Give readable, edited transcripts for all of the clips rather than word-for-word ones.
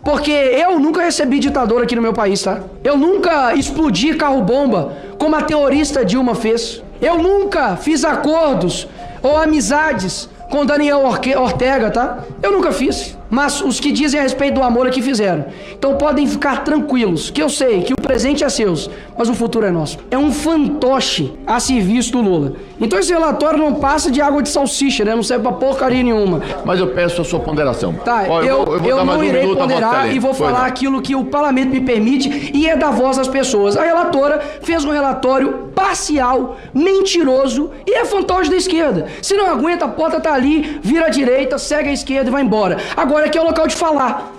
Porque eu nunca recebi ditador aqui no meu país, tá? Eu nunca explodi carro-bomba como a terrorista Dilma fez. Eu nunca fiz acordos ou amizades com Daniel Ortega, tá? Eu nunca fiz. Mas os que dizem a respeito do amor aqui fizeram. Então podem ficar tranquilos, que eu sei que o presente é seu, mas o futuro é nosso. É um fantoche a serviço do Lula. Então esse relatório não passa de água de salsicha, né? Não serve pra porcaria nenhuma. Mas eu peço a sua ponderação. Tá, eu não irei ponderar e vou falar aquilo que o parlamento me permite e é da voz das pessoas. A relatora fez um relatório parcial, mentiroso e é fantoche da esquerda. Se não aguenta, a porta tá ali, vira à direita, segue à esquerda e vai embora. Agora aqui é o local de falar.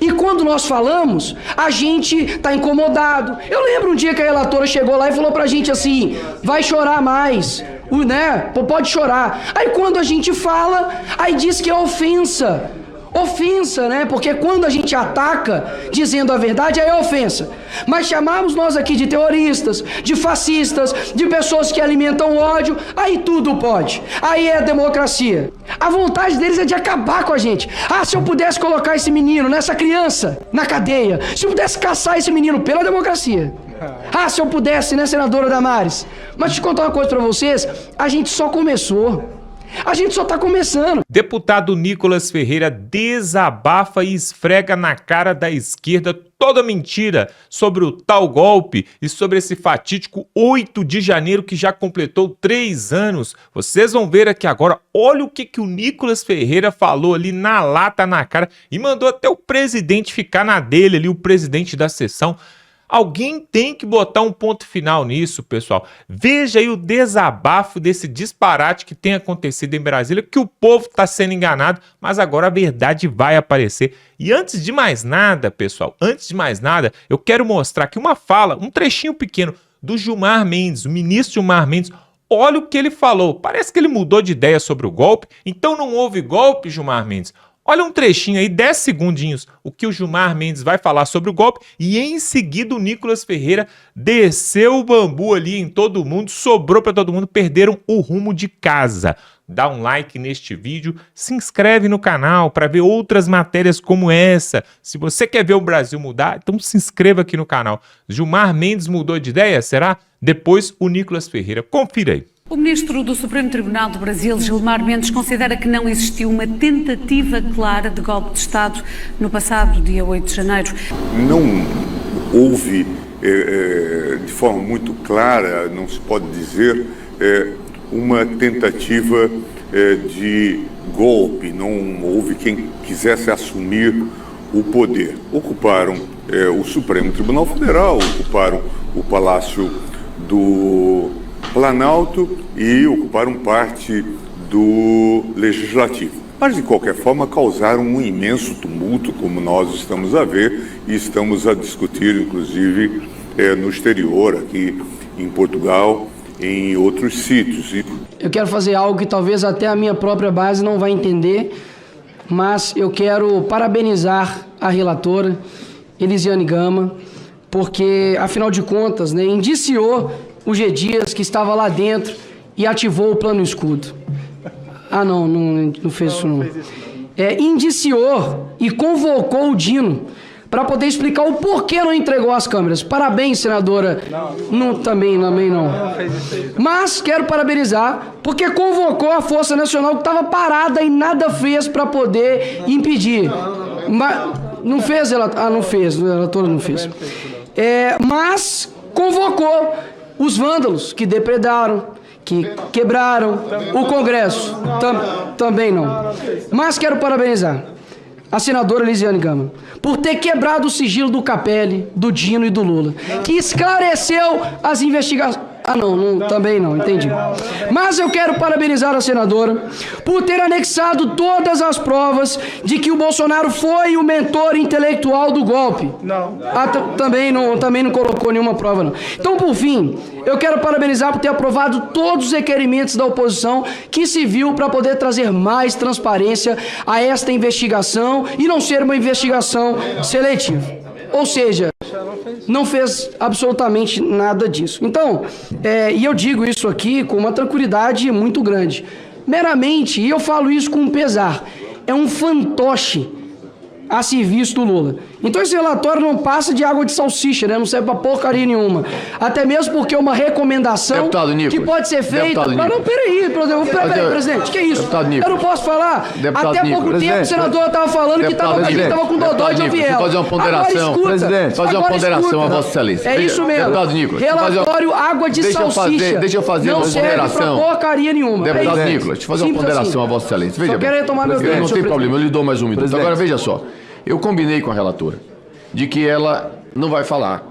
E quando nós falamos, a gente tá incomodado. Eu lembro um dia que a relatora chegou lá e falou pra gente assim, vai chorar mais, né? Pode chorar. Aí quando a gente fala, aí diz que é ofensa. Ofensa, né? Porque quando a gente ataca dizendo a verdade, aí é ofensa. Mas chamarmos nós aqui de terroristas, de fascistas, de pessoas que alimentam ódio, aí tudo pode. Aí é democracia. A vontade deles é de acabar com a gente. Ah, se eu pudesse colocar esse menino, nessa criança, na cadeia, se eu pudesse caçar esse menino pela democracia. Ah, se eu pudesse, né, senadora Damares? Mas deixa eu contar uma coisa pra vocês, a gente só começou. A gente só tá começando. Deputado Nicolas Ferreira desabafa e esfrega na cara da esquerda toda mentira sobre o tal golpe e sobre esse fatídico 8 de janeiro que já completou 3 anos. Vocês vão ver aqui agora, olha o que o Nicolas Ferreira falou ali na lata, na cara, e mandou até o presidente ficar na dele ali, o presidente da sessão. Alguém tem que botar um ponto final nisso, pessoal. Veja aí o desabafo desse disparate que tem acontecido em Brasília, que o povo está sendo enganado, mas agora a verdade vai aparecer. E antes de mais nada, pessoal, eu quero mostrar aqui uma fala, um trechinho pequeno do Gilmar Mendes, o ministro Gilmar Mendes. Olha o que ele falou. Parece que ele mudou de ideia sobre o golpe. Então não houve golpe, Gilmar Mendes? Olha um trechinho aí, 10 segundinhos, o que o Gilmar Mendes vai falar sobre o golpe e em seguida o Nicolas Ferreira desceu o bambu ali em todo mundo, sobrou para todo mundo, perderam o rumo de casa. Dá um like neste vídeo, se inscreve no canal para ver outras matérias como essa. Se você quer ver o Brasil mudar, então se inscreva aqui no canal. Gilmar Mendes mudou de ideia, será? Depois o Nicolas Ferreira. Confira aí. O ministro do Supremo Tribunal do Brasil, Gilmar Mendes, considera que não existiu uma tentativa clara de golpe de Estado no passado dia 8 de janeiro. Não houve, de forma muito clara, não se pode dizer, uma tentativa de golpe. Não houve quem quisesse assumir o poder. Ocuparam o Supremo Tribunal Federal, ocuparam o Palácio do Planalto e ocuparam parte do Legislativo. Mas, de qualquer forma, causaram um imenso tumulto, como nós estamos a ver e estamos a discutir, inclusive, no exterior, aqui em Portugal, em outros sítios. Eu quero fazer algo que talvez até a minha própria base não vai entender, mas eu quero parabenizar a relatora, Elisiane Gama, porque, afinal de contas, né, indiciou o G. Dias, que estava lá dentro e ativou o plano escudo. Ah, não fez isso não. Indiciou e convocou o Dino para poder explicar o porquê não entregou as câmeras. Parabéns, senadora. Também não. Mas quero parabenizar, porque convocou a Força Nacional que estava parada e nada fez para poder impedir. Não fez, não fez, a relatora não fez. Mas convocou os vândalos que depredaram, que quebraram o Congresso. Também não. Mas quero parabenizar a senadora Elisiane Gama por ter quebrado o sigilo do Capelli, do Dino e do Lula, que esclareceu as investigações. Também não, entendi. Mas eu quero parabenizar a senadora por ter anexado todas as provas de que o Bolsonaro foi o mentor intelectual do golpe. Também não colocou nenhuma prova, não. Então, por fim, eu quero parabenizar por ter aprovado todos os requerimentos da oposição que se viu para poder trazer mais transparência a esta investigação e não ser uma investigação seletiva. Ou seja, não fez absolutamente nada disso. Então, e eu digo isso aqui com uma tranquilidade muito grande. Meramente, e eu falo isso com pesar, é um fantoche a serviço do Lula. Então esse relatório não passa de água de salsicha, né? Não serve pra porcaria nenhuma. Até mesmo porque é uma recomendação que pode ser feita... Mas não, peraí, presidente, que é isso? Eu não posso falar. Até pouco tempo o senador estava falando que estava com dodói de Aviel. Fazer uma ponderação, presidente, fazer uma ponderação a Vossa Excelência. É isso mesmo. Deputado Nicolas, relatório água de salsicha. Deixa eu fazer uma ponderação. Não serve pra porcaria nenhuma. Deputado Nicolas, deixa eu fazer uma ponderação a Vossa Excelência. Veja, só quero retomar meu tempo. Não tem problema, eu lhe dou mais um minuto. Agora veja só, eu combinei com a relatora de que ela não vai falar.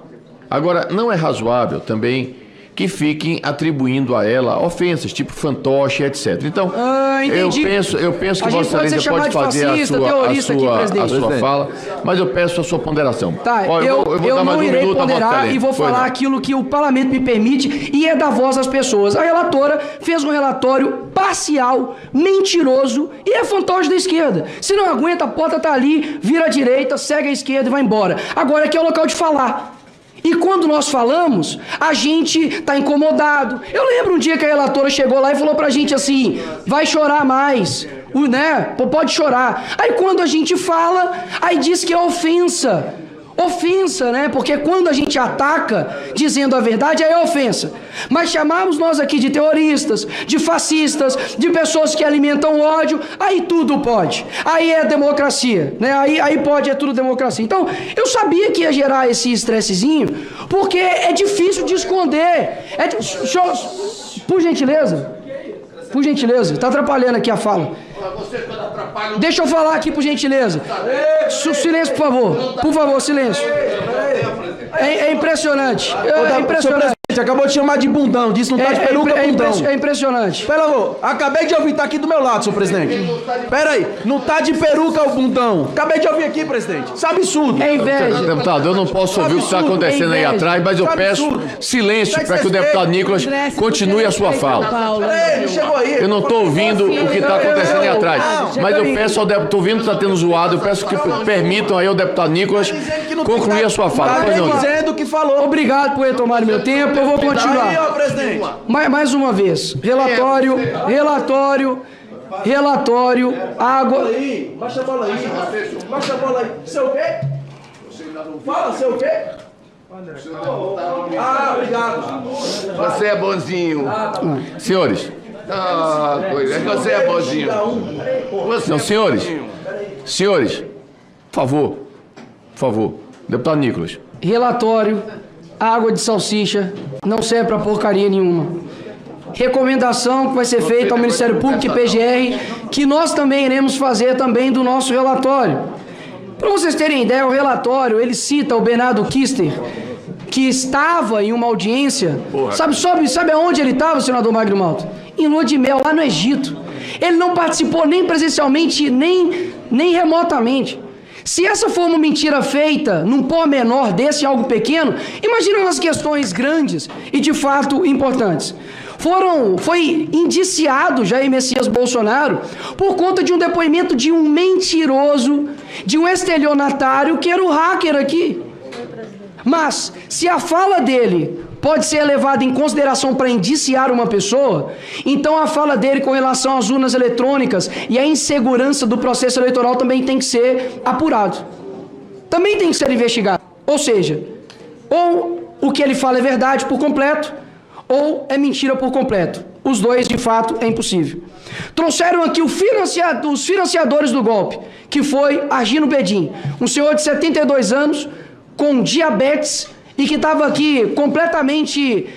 Agora, não é razoável também que fiquem atribuindo a ela ofensas, tipo fantoche, etc. Então, eu penso que Vossa Excelência pode fazer a sua fala, mas eu peço a sua ponderação. Tá, eu não irei ponderar e vou falar aquilo que o parlamento me permite e é da voz das pessoas. A relatora fez um relatório parcial, mentiroso e é fantoche da esquerda. Se não aguenta, a porta tá ali, vira à direita, segue à esquerda e vai embora. Agora aqui é o local de falar. E quando nós falamos, a gente tá incomodado. Eu lembro um dia que a relatora chegou lá e falou pra gente assim, vai chorar mais, né? Pode chorar. Aí quando a gente fala, aí diz que é ofensa. Ofensa, né? Porque quando a gente ataca dizendo a verdade, aí é ofensa. Mas chamamos nós aqui de terroristas, de fascistas, de pessoas que alimentam ódio, aí tudo pode. Aí é democracia, né? Aí pode, é tudo democracia. Então, eu sabia que ia gerar esse estressezinho, porque é difícil de esconder. Por gentileza, tá atrapalhando aqui a fala. Deixa eu falar aqui, por gentileza. Silêncio, por favor. Por favor, silêncio. É impressionante. É impressionante. Você acabou de chamar de bundão, disse não tá de peruca, bundão. É impressionante. Pera, acabei de ouvir, tá aqui do meu lado, senhor presidente. Pera aí, não tá de peruca o bundão. Acabei de ouvir aqui, presidente. Isso é absurdo. É inveja. Deputado, eu não posso ouvir o que está acontecendo aí atrás, mas eu peço silêncio para que o deputado Nicolas continue a sua fala. Peraí, ele chegou aí. Eu não estou ouvindo o que está acontecendo aí atrás, mas eu peço ao deputado, estou ouvindo que está tendo zoado, eu peço que permitam aí ao deputado Nicolas concluir a sua fala. Tá dizendo que falou. Obrigado por retomar meu tempo. Eu vou continuar. Aí, ó, presidente. Mais uma vez. Relatório, água. Baixa a bola aí. Seu o quê? Fala, seu o quê? Obrigado. Você é bonzinho. Senhores. Você é bonzinho. Não, senhores, por favor, deputado Nicolas. Relatório, água de salsicha, não serve para porcaria nenhuma. Recomendação que vai ser feita ao Ministério Público e PGR, que nós também iremos fazer também do nosso relatório. Para vocês terem ideia, o relatório, ele cita o Bernardo Kister, que estava em uma audiência. Sabe aonde ele estava, senador Magno Malta? Em lua de mel, lá no Egito. Ele não participou nem presencialmente, nem remotamente. Se essa for uma mentira feita num pó menor desse, algo pequeno, imagina nas questões grandes e de fato importantes. Foi indiciado Jair Messias Bolsonaro por conta de um depoimento de um mentiroso, de um estelionatário que era o hacker aqui. Mas, se a fala dele pode ser levada em consideração para indiciar uma pessoa, então a fala dele com relação às urnas eletrônicas e a insegurança do processo eleitoral também tem que ser apurado. Também tem que ser investigado. Ou seja, ou o que ele fala é verdade por completo, ou é mentira por completo. Os dois, de fato, é impossível. Trouxeram aqui os financiadores do golpe, que foi Argino Bedin, um senhor de 72 anos, com diabetes, e que estava aqui completamente,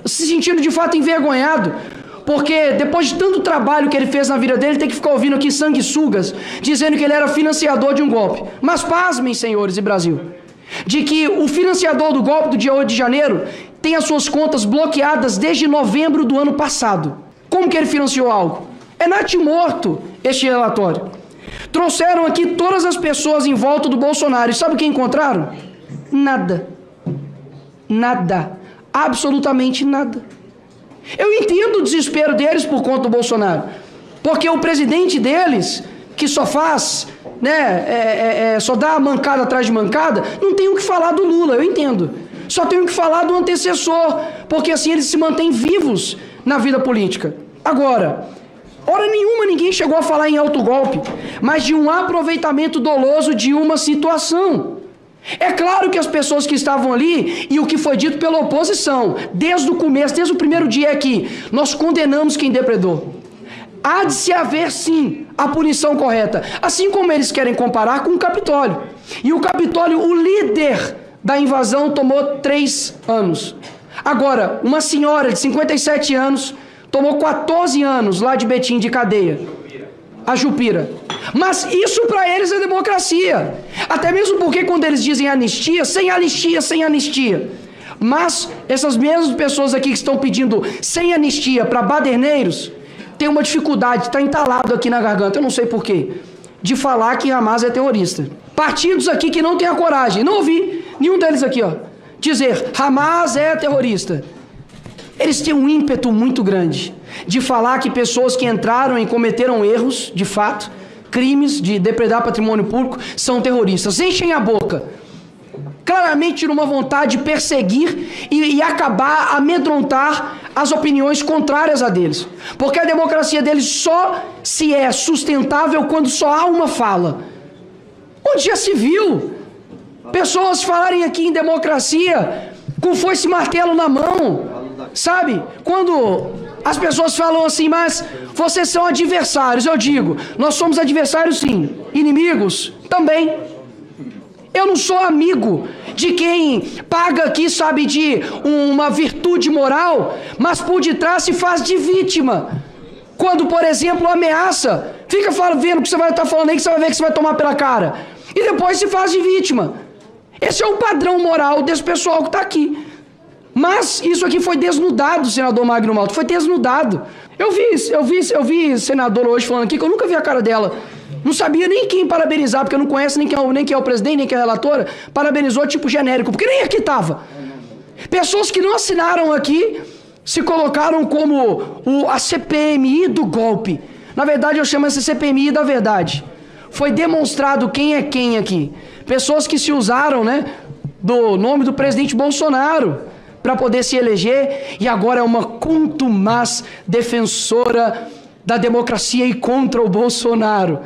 se sentindo de fato envergonhado, porque depois de tanto trabalho que ele fez na vida dele, tem que ficar ouvindo aqui sanguessugas, dizendo que ele era financiador de um golpe. Mas pasmem, senhores e Brasil, de que o financiador do golpe do dia 8 de janeiro tem as suas contas bloqueadas desde novembro do ano passado. Como que ele financiou algo? É natimorto este relatório. Trouxeram aqui todas as pessoas em volta do Bolsonaro. E sabe o que encontraram? Nada. Absolutamente nada. Eu entendo o desespero deles por conta do Bolsonaro. Porque o presidente deles, que só faz, só dá mancada atrás de mancada, não tem o que falar do Lula, eu entendo. Só tem o que falar do antecessor, porque assim eles se mantêm vivos na vida política. Agora, Hora nenhuma ninguém chegou a falar em autogolpe, mas de um aproveitamento doloso de uma situação. É claro que as pessoas que estavam ali, e o que foi dito pela oposição, desde o começo, desde o primeiro dia aqui, nós condenamos quem depredou. Há de se haver, sim, a punição correta, assim como eles querem comparar com o Capitólio. E o Capitólio, o líder da invasão, tomou 3 anos. Agora, uma senhora de 57 anos tomou 14 anos lá de Betim de cadeia. A Jupira. Mas isso para eles é democracia. Até mesmo porque quando eles dizem anistia, sem anistia, sem anistia. Mas essas mesmas pessoas aqui que estão pedindo sem anistia para baderneiros, tem uma dificuldade, está entalado aqui na garganta, eu não sei porquê, de falar que Hamas é terrorista. Partidos aqui que não têm a coragem, não ouvi nenhum deles aqui, ó, dizer Hamas é terrorista. Eles têm um ímpeto muito grande de falar que pessoas que entraram e cometeram erros, de fato, crimes de depredar patrimônio público, são terroristas. Enchem a boca. Claramente numa vontade de perseguir e acabar, amedrontar as opiniões contrárias a deles. Porque a democracia deles só se é sustentável quando só há uma fala. Onde já se viu pessoas falarem aqui em democracia com foice e martelo na mão, sabe? Quando as pessoas falam assim, mas vocês são adversários, eu digo, nós somos adversários sim, inimigos também. Eu não sou amigo de quem paga aqui, sabe, de uma virtude moral, mas por detrás se faz de vítima. Quando, por exemplo, ameaça, fica vendo o que você vai estar falando aí, que você vai ver que você vai tomar pela cara. E depois se faz de vítima. Esse é o padrão moral desse pessoal que está aqui. Mas isso aqui foi desnudado, senador Magno Malta, foi desnudado. Eu vi senador hoje falando aqui que eu nunca vi a cara dela. Não sabia nem quem parabenizar, porque eu não conheço nem quem é o presidente, nem quem é a relatora. Parabenizou tipo genérico, porque nem aqui estava. Pessoas que não assinaram aqui se colocaram como a CPMI do golpe. Na verdade, eu chamo essa CPMI da verdade. Foi demonstrado quem é quem aqui. Pessoas que se usaram, né, do nome do presidente Bolsonaro para poder se eleger e agora é uma contumaz defensora da democracia e contra o Bolsonaro.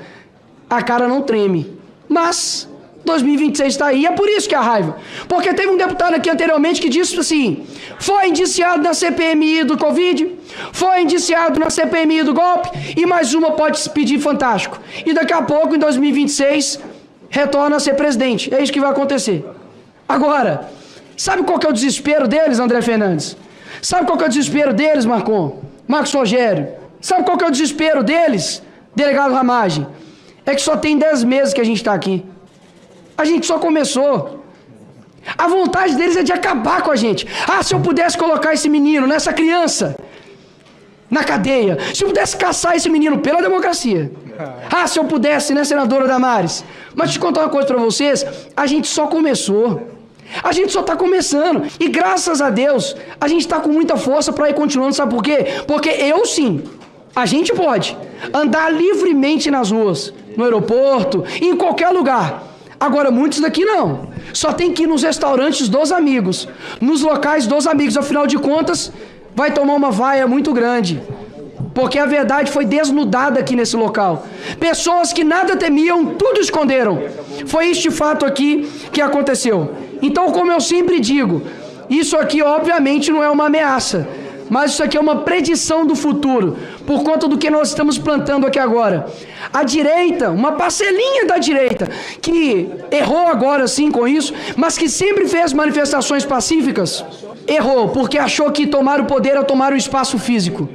A cara não treme. Mas 2026 está aí, é por isso que é a raiva. Porque teve um deputado aqui anteriormente que disse assim, foi indiciado na CPMI do Covid, foi indiciado na CPMI do golpe e mais uma pode se pedir fantástico. E daqui a pouco, em 2026, retorna a ser presidente. É isso que vai acontecer. Agora, sabe qual que é o desespero deles, André Fernandes? Sabe qual que é o desespero deles, Marcos Rogério? Sabe qual que é o desespero deles, delegado Ramagem? É que só tem 10 meses que a gente está aqui. A gente só começou. A vontade deles é de acabar com a gente. Ah, se eu pudesse colocar esse menino, essa criança, na cadeia. Se eu pudesse caçar esse menino pela democracia. Ah, se eu pudesse, né, senadora Damares? Mas deixa eu contar uma coisa para vocês. A gente só começou. A gente só está começando. E graças a Deus, a gente está com muita força para ir continuando. Sabe por quê? Porque eu sim, a gente pode andar livremente nas ruas, no aeroporto, em qualquer lugar. Agora, muitos daqui não. Só tem que ir nos restaurantes dos amigos, nos locais dos amigos. Afinal de contas, vai tomar uma vaia muito grande. Porque a verdade foi desnudada aqui nesse local. Pessoas que nada temiam, tudo esconderam. Foi este fato aqui que aconteceu. Então, como eu sempre digo, isso aqui obviamente não é uma ameaça, mas isso aqui é uma predição do futuro, por conta do que nós estamos plantando aqui agora. A direita, uma parcelinha da direita, que errou agora sim com isso, mas que sempre fez manifestações pacíficas, errou, porque achou que tomar o poder é tomar o espaço físico.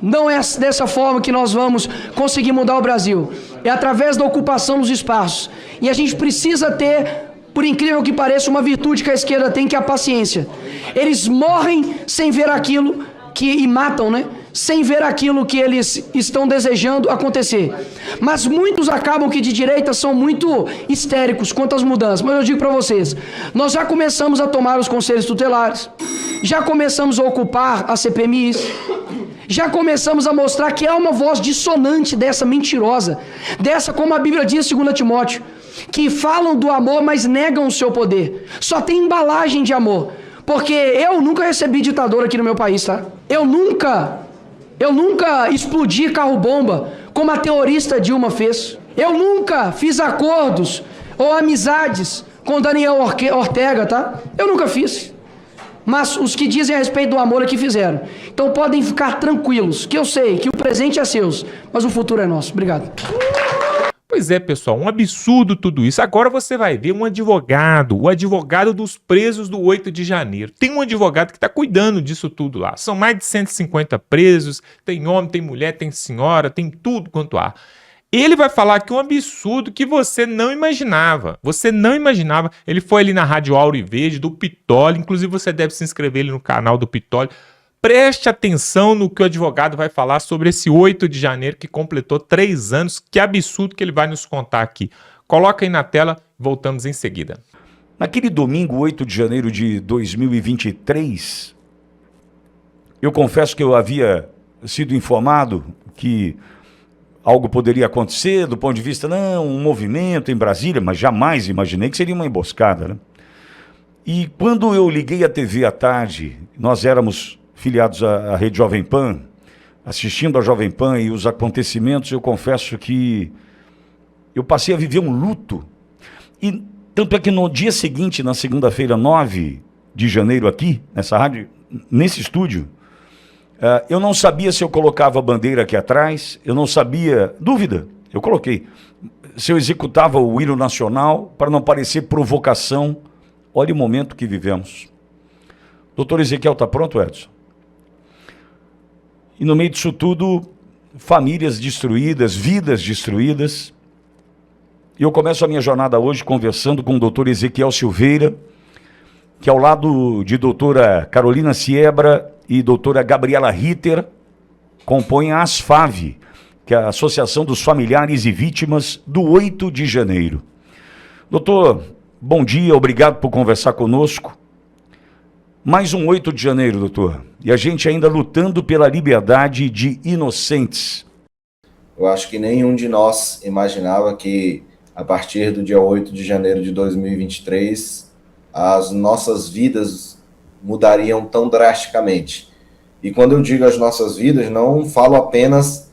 Não é dessa forma que nós vamos conseguir mudar o Brasil. É através da ocupação dos espaços. E a gente precisa ter, por incrível que pareça, uma virtude que a esquerda tem, que é a paciência. Eles morrem sem ver aquilo e matam, né? Sem ver aquilo que eles estão desejando acontecer. Mas muitos acabam que de direita são muito histéricos quanto às mudanças. Mas eu digo para vocês, nós já começamos a tomar os conselhos tutelares, já começamos a ocupar as CPMIs, já começamos a mostrar que há uma voz dissonante dessa mentirosa, dessa, como a Bíblia diz, 2 Timóteo, que falam do amor, mas negam o seu poder. Só tem embalagem de amor. Porque eu nunca recebi ditador aqui no meu país, tá? Eu nunca Eu nunca explodi carro-bomba como a terrorista Dilma fez. Eu nunca fiz acordos ou amizades com Daniel Ortega, tá? Eu nunca fiz. Mas os que dizem a respeito do amor é que fizeram. Então podem ficar tranquilos, que eu sei que o presente é seu, mas o futuro é nosso. Obrigado. Pois é, pessoal, um absurdo tudo isso. Agora você vai ver um advogado, o advogado dos presos do 8 de janeiro. Tem um advogado que está cuidando disso tudo lá. São mais de 150 presos, tem homem, tem mulher, tem senhora, tem tudo quanto há. Ele vai falar que é um absurdo que você não imaginava. Você não imaginava. Ele foi ali na Rádio Auriverde, do Pitoli. Inclusive, você deve se inscrever ali no canal do Pitoli. Preste atenção no que o advogado vai falar sobre esse 8 de janeiro que completou 3 anos. Que absurdo que ele vai nos contar aqui. Coloca aí na tela, voltamos em seguida. Naquele domingo, 8 de janeiro de 2023, eu confesso que eu havia sido informado que algo poderia acontecer do ponto de vista, um movimento em Brasília, mas jamais imaginei que seria uma emboscada, né? E quando eu liguei a TV à tarde, nós éramos filiados à Rede Jovem Pan, assistindo a Jovem Pan e os acontecimentos, eu confesso que eu passei a viver um luto. E tanto é que no dia seguinte, na segunda-feira, 9 de janeiro aqui, nessa rádio, nesse estúdio, eu não sabia se eu colocava a bandeira aqui atrás, eu não sabia, dúvida, eu coloquei, se eu executava o hino nacional para não parecer provocação. Olha o momento que vivemos. Doutor Ezequiel, está pronto, Edson? E no meio disso tudo, famílias destruídas, vidas destruídas. E eu começo a minha jornada hoje conversando com o doutor Ezequiel Silveira, que ao lado de doutora Carolina Siebra e doutora Gabriela Ritter, compõem a ASFAV, que é a Associação dos Familiares e Vítimas do 8 de janeiro. Doutor, bom dia, obrigado por conversar conosco. Mais um 8 de janeiro, doutor, e a gente ainda lutando pela liberdade de inocentes. Eu acho que nenhum de nós imaginava que, a partir do dia 8 de janeiro de 2023, as nossas vidas mudariam tão drasticamente. E quando eu digo as nossas vidas, não falo apenas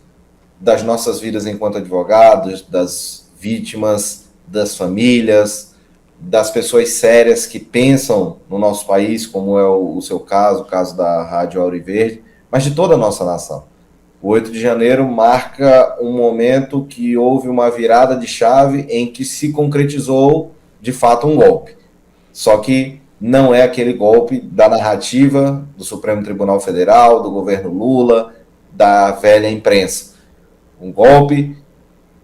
das nossas vidas enquanto advogados, das vítimas, das famílias, das pessoas sérias que pensam no nosso país, como é o seu caso, o caso da Rádio Auriverde, mas de toda a nossa nação. O 8 de janeiro marca um momento que houve uma virada de chave em que se concretizou, de fato, um golpe. Só que não é aquele golpe da narrativa do Supremo Tribunal Federal, do governo Lula, da velha imprensa. Um golpe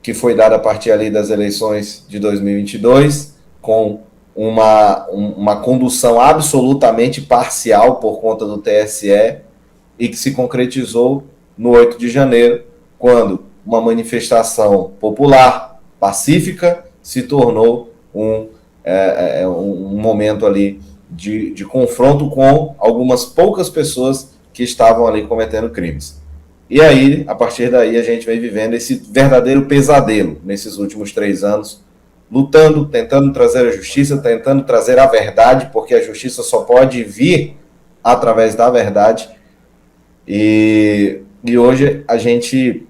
que foi dado a partir ali das eleições de 2022, com uma condução absolutamente parcial por conta do TSE, e que se concretizou no 8 de janeiro, quando uma manifestação popular, pacífica, se tornou um momento ali de confronto com algumas poucas pessoas que estavam ali cometendo crimes. E aí, a partir daí, a gente vem vivendo esse verdadeiro pesadelo nesses últimos 3 anos, lutando, tentando trazer a justiça, tentando trazer a verdade, porque a justiça só pode vir através da verdade. E hoje a gente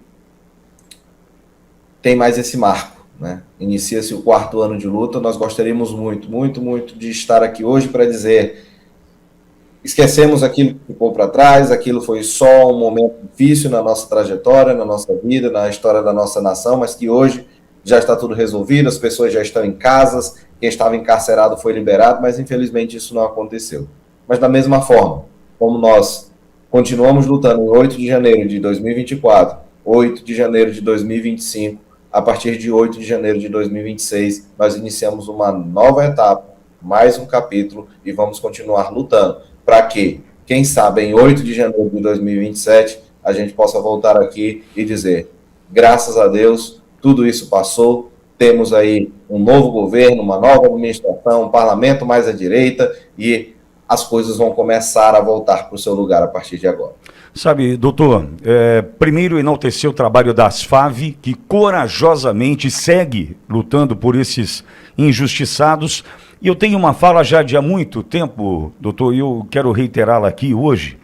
tem mais esse marco, né? Inicia-se o 4º ano de luta. Nós gostaríamos muito, muito, muito de estar aqui hoje para dizer: esquecemos aquilo que ficou para trás, aquilo foi só um momento difícil na nossa trajetória, na nossa vida, na história da nossa nação, mas que hoje já está tudo resolvido, as pessoas já estão em casas, quem estava encarcerado foi liberado, mas infelizmente isso não aconteceu. Mas da mesma forma, como nós continuamos lutando em 8 de janeiro de 2024, 8 de janeiro de 2025, a partir de 8 de janeiro de 2026, nós iniciamos uma nova etapa, mais um capítulo, e vamos continuar lutando para que, quem sabe, em 8 de janeiro de 2027, a gente possa voltar aqui e dizer: graças a Deus, tudo isso passou, temos aí um novo governo, uma nova administração, um parlamento mais à direita, e as coisas vão começar a voltar para o seu lugar a partir de agora. Sabe, doutor, primeiro enaltecer o trabalho da ASFAV, que corajosamente segue lutando por esses injustiçados. E eu tenho uma fala já de há muito tempo, doutor, e eu quero reiterá-la aqui hoje,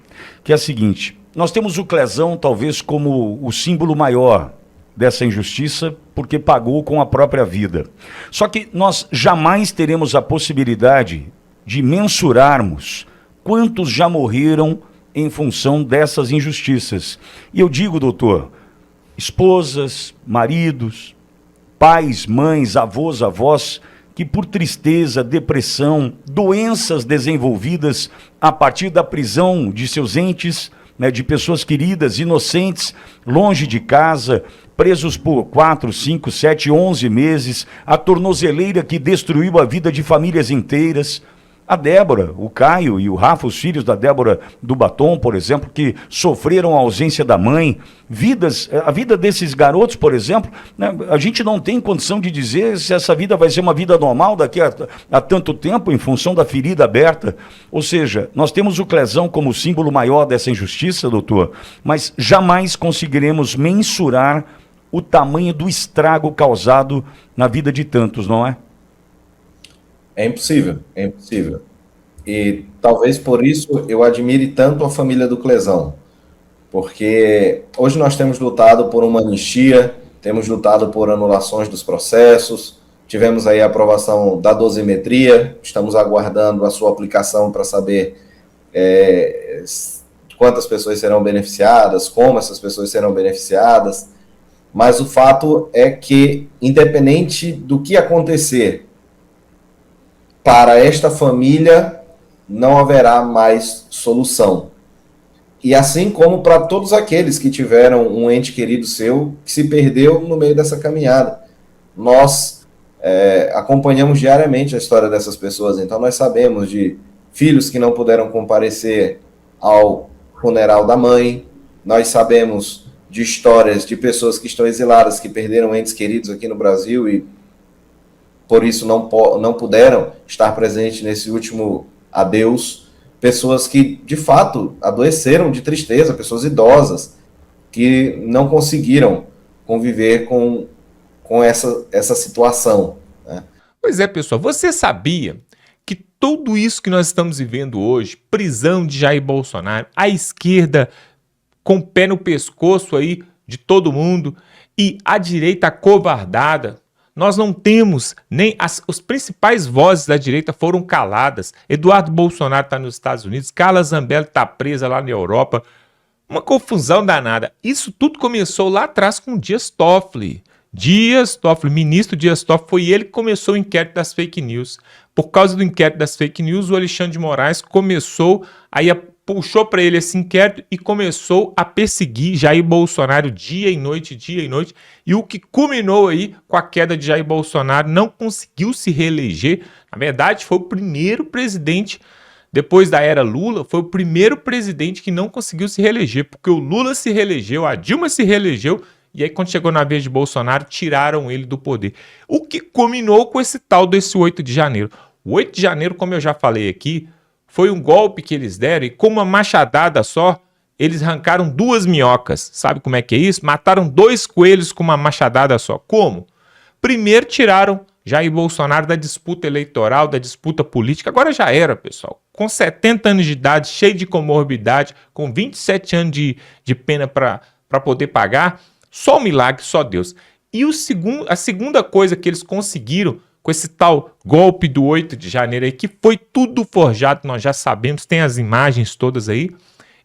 que é a seguinte: nós temos o Clezão talvez como o símbolo maior dessa injustiça, porque pagou com a própria vida. Só que nós jamais teremos a possibilidade de mensurarmos quantos já morreram em função dessas injustiças. E eu digo, doutor, esposas, maridos, pais, mães, avós, avós, que por tristeza, depressão, doenças desenvolvidas a partir da prisão de seus entes, né, de pessoas queridas, inocentes, longe de casa, presos por 4, 5, 7, 11 meses, a tornozeleira que destruiu a vida de famílias inteiras. A Débora, o Caio e o Rafa, os filhos da Débora do Batom, por exemplo, que sofreram a ausência da mãe. A vida desses garotos, por exemplo, né, a gente não tem condição de dizer se essa vida vai ser uma vida normal daqui a tanto tempo, em função da ferida aberta. Ou seja, nós temos o Clezão como símbolo maior dessa injustiça, doutor, mas jamais conseguiremos mensurar o tamanho do estrago causado na vida de tantos, não é? É impossível, é impossível. E talvez por isso eu admire tanto a família do Clezão, porque hoje nós temos lutado por uma anistia, temos lutado por anulações dos processos, tivemos aí a aprovação da dosimetria, estamos aguardando a sua aplicação para saber quantas pessoas serão beneficiadas, como essas pessoas serão beneficiadas, mas o fato é que, independente do que acontecer, para esta família não haverá mais solução. E assim como para todos aqueles que tiveram um ente querido seu que se perdeu no meio dessa caminhada. Nós acompanhamos diariamente a história dessas pessoas, então nós sabemos de filhos que não puderam comparecer ao funeral da mãe, nós sabemos de histórias de pessoas que estão exiladas, que perderam entes queridos aqui no Brasil e por isso não puderam estar presentes nesse último adeus, pessoas que de fato adoeceram de tristeza, pessoas idosas que não conseguiram conviver com essa situação, né? Pois é, pessoal, você sabia que tudo isso que nós estamos vivendo hoje, prisão de Jair Bolsonaro, a esquerda com o pé no pescoço aí de todo mundo e a direita acovardada, nós não temos nem os principais vozes da direita foram caladas. Eduardo Bolsonaro está nos Estados Unidos, Carla Zambelli está presa lá na Europa. Uma confusão danada. Isso tudo começou lá atrás com Dias Toffoli. Ministro Dias Toffoli, foi ele que começou o inquérito das fake news. Por causa do inquérito das fake news, o Alexandre de Moraes puxou para ele esse inquérito e começou a perseguir Jair Bolsonaro dia e noite, e o que culminou aí com a queda de Jair Bolsonaro, não conseguiu se reeleger. Na verdade, foi o primeiro presidente, depois da era Lula, foi o primeiro presidente que não conseguiu se reeleger, porque o Lula se reelegeu, a Dilma se reelegeu, e aí quando chegou na vez de Bolsonaro, tiraram ele do poder. O que culminou com esse tal desse 8 de janeiro. O 8 de janeiro, como eu já falei aqui, foi um golpe que eles deram e com uma machadada só, eles arrancaram 2 minhocas. Sabe como é que é isso? Mataram 2 coelhos com uma machadada só. Como? Primeiro tiraram Jair Bolsonaro da disputa eleitoral, da disputa política. Agora já era, pessoal. Com 70 anos de idade, cheio de comorbidade, com 27 anos de pena para poder pagar. Só um milagre, só Deus. E a segunda coisa que eles conseguiram com esse tal golpe do 8 de janeiro aí, que foi tudo forjado, nós já sabemos, tem as imagens todas aí,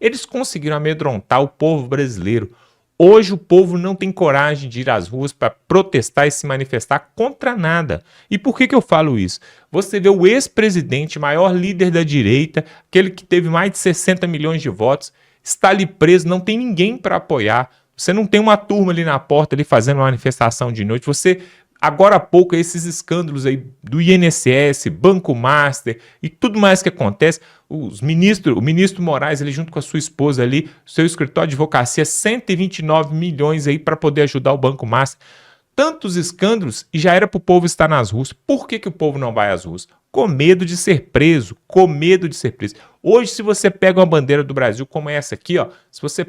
eles conseguiram amedrontar o povo brasileiro. Hoje o povo não tem coragem de ir às ruas para protestar e se manifestar contra nada. E por que eu falo isso? Você vê o ex-presidente, maior líder da direita, aquele que teve mais de 60 milhões de votos, está ali preso, não tem ninguém para apoiar. Você não tem uma turma ali na porta ali fazendo uma manifestação de noite. Agora há pouco, esses escândalos aí do INSS, Banco Master e tudo mais que acontece, o ministro Moraes, ele junto com a sua esposa ali, seu escritório de advocacia, 129 milhões aí para poder ajudar o Banco Master. Tantos escândalos e já era para o povo estar nas ruas. Por que o povo não vai às ruas? Com medo de ser preso, Hoje, se você pega uma bandeira do Brasil como essa aqui, ó, se você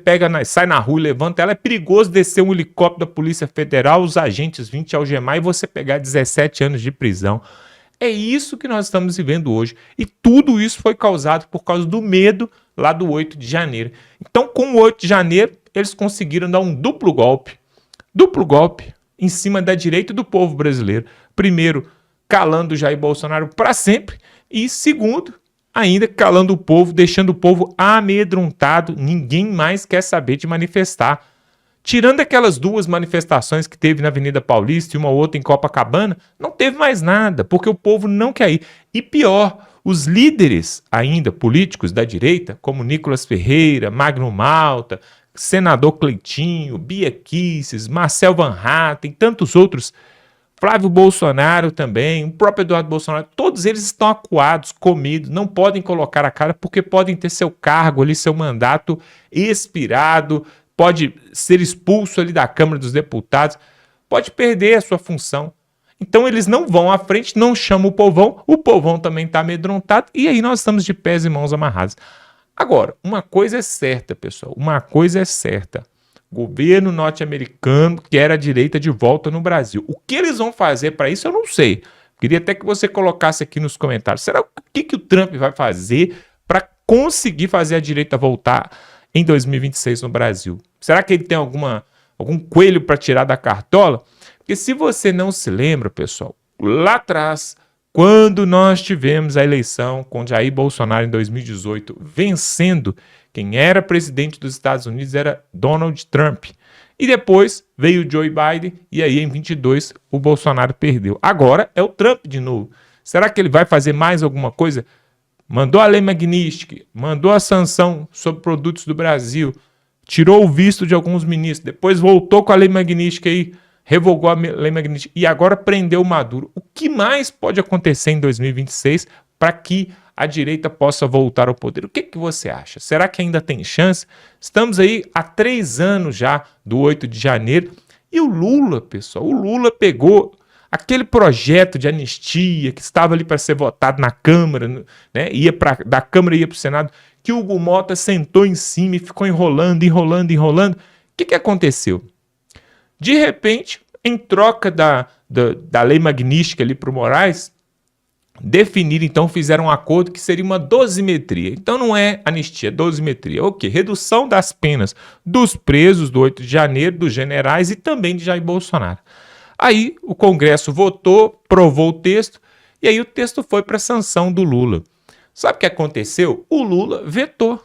sai na rua e levanta ela, é perigoso descer um helicóptero da Polícia Federal, os agentes 20 algemar e você pegar 17 anos de prisão. É isso que nós estamos vivendo hoje. E tudo isso foi causado por causa do medo lá do 8 de janeiro. Então, com o 8 de janeiro, eles conseguiram dar um duplo golpe em cima da direita e do povo brasileiro. Primeiro, calando o Jair Bolsonaro para sempre. E segundo, ainda calando o povo, deixando o povo amedrontado. Ninguém mais quer saber de manifestar. Tirando aquelas 2 manifestações que teve na Avenida Paulista e uma outra em Copacabana, não teve mais nada, porque o povo não quer ir. E pior, os líderes ainda políticos da direita, como Nicolas Ferreira, Magno Malta, senador Cleitinho, Bia Kicis, Marcel Van Hatten, tantos outros, Flávio Bolsonaro também, o próprio Eduardo Bolsonaro, todos eles estão acuados, comidos, não podem colocar a cara porque podem ter seu cargo ali, seu mandato expirado, pode ser expulso ali da Câmara dos Deputados, pode perder a sua função. Então eles não vão à frente, não chamam o povão também está amedrontado, e aí nós estamos de pés e mãos amarrados. Agora, uma coisa é certa, pessoal, uma coisa é certa. Governo norte-americano quer a direita de volta no Brasil. O que eles vão fazer para isso, eu não sei. Queria até que você colocasse aqui nos comentários. Será o que o Trump vai fazer para conseguir fazer a direita voltar em 2026 no Brasil? Será que ele tem algum coelho para tirar da cartola? Porque se você não se lembra, pessoal, lá atrás, quando nós tivemos a eleição com Jair Bolsonaro em 2018, vencendo, quem era presidente dos Estados Unidos era Donald Trump. E depois veio Joe Biden e aí em 22 o Bolsonaro perdeu. Agora é o Trump de novo. Será que ele vai fazer mais alguma coisa? Mandou a lei Magnitsky, mandou a sanção sobre produtos do Brasil, tirou o visto de alguns ministros, depois voltou com a lei Magnitsky aí, revogou a lei Magnitsky e agora prendeu o Maduro. O que mais pode acontecer em 2026 para que a direita possa voltar ao poder? O que você acha? Será que ainda tem chance? Estamos aí há 3 anos já do 8 de janeiro e o Lula, pessoal, o Lula pegou aquele projeto de anistia que estava ali para ser votado na Câmara, né? Da Câmara ia para o Senado, que o Hugo Mota sentou em cima e ficou enrolando. O que aconteceu? De repente, em troca da lei Magnitsky ali para o Moraes, definiram, então, fizeram um acordo que seria uma dosimetria. Então não é anistia, é dosimetria. O quê? Redução das penas dos presos do 8 de janeiro, dos generais e também de Jair Bolsonaro. Aí o Congresso votou, provou o texto, e aí o texto foi para a sanção do Lula. Sabe o que aconteceu? O Lula vetou.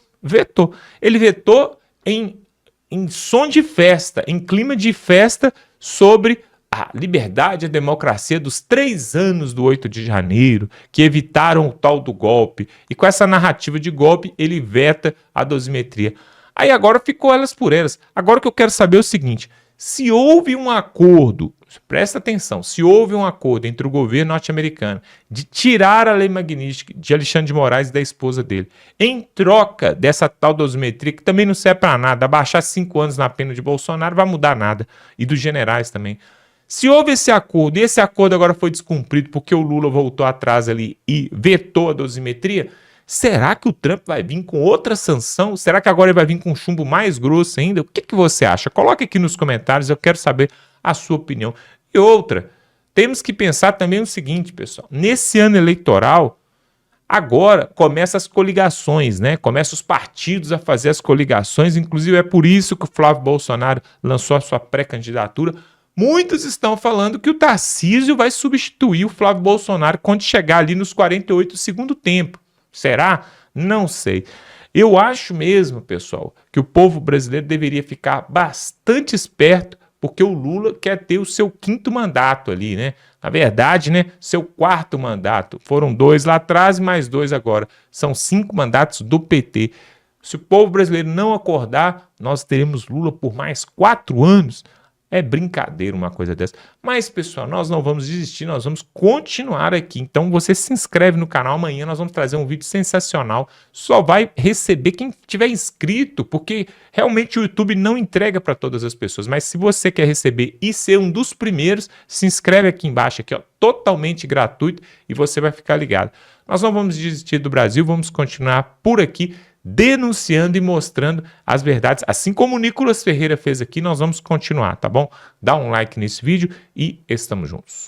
Ele vetou em som de festa, em clima de festa sobre a liberdade e a democracia dos 3 anos do 8 de janeiro, que evitaram o tal do golpe. E com essa narrativa de golpe, ele veta a dosimetria. Aí agora ficou elas por elas. Agora o que eu quero saber é o seguinte: se houve um acordo, presta atenção, se houve um acordo entre o governo norte-americano de tirar a lei Magnitsky de Alexandre de Moraes e da esposa dele, em troca dessa tal dosimetria, que também não serve para nada, abaixar 5 anos na pena de Bolsonaro vai mudar nada, e dos generais também. Se houve esse acordo, e esse acordo agora foi descumprido porque o Lula voltou atrás ali e vetou a dosimetria, será que o Trump vai vir com outra sanção? Será que agora ele vai vir com um chumbo mais grosso ainda? O que você acha? Coloque aqui nos comentários, eu quero saber a sua opinião. E outra, temos que pensar também o seguinte, pessoal, nesse ano eleitoral, agora começam as coligações, né? Começam os partidos a fazer as coligações, inclusive é por isso que o Flávio Bolsonaro lançou a sua pré-candidatura. Muitos estão falando que o Tarcísio vai substituir o Flávio Bolsonaro quando chegar ali nos 48 do segundo tempo. Será? Não sei. Eu acho mesmo, pessoal, que o povo brasileiro deveria ficar bastante esperto, porque o Lula quer ter o seu 5º mandato ali, né? Na verdade, né, seu 4º mandato. Foram 2 lá atrás e mais 2 agora. São 5 mandatos do PT. Se o povo brasileiro não acordar, nós teremos Lula por mais 4 anos. É brincadeira uma coisa dessa. Mas, pessoal, nós não vamos desistir, nós vamos continuar aqui. Então, você se inscreve no canal. Amanhã nós vamos trazer um vídeo sensacional. Só vai receber quem tiver inscrito, porque realmente o YouTube não entrega para todas as pessoas. Mas se você quer receber e ser um dos primeiros, se inscreve aqui embaixo, aqui, ó, totalmente gratuito, e você vai ficar ligado. Nós não vamos desistir do Brasil, vamos continuar por aqui, denunciando e mostrando as verdades, assim como o Nicolas Ferreira fez aqui. Nós vamos continuar, tá bom? Dá um like nesse vídeo e estamos juntos.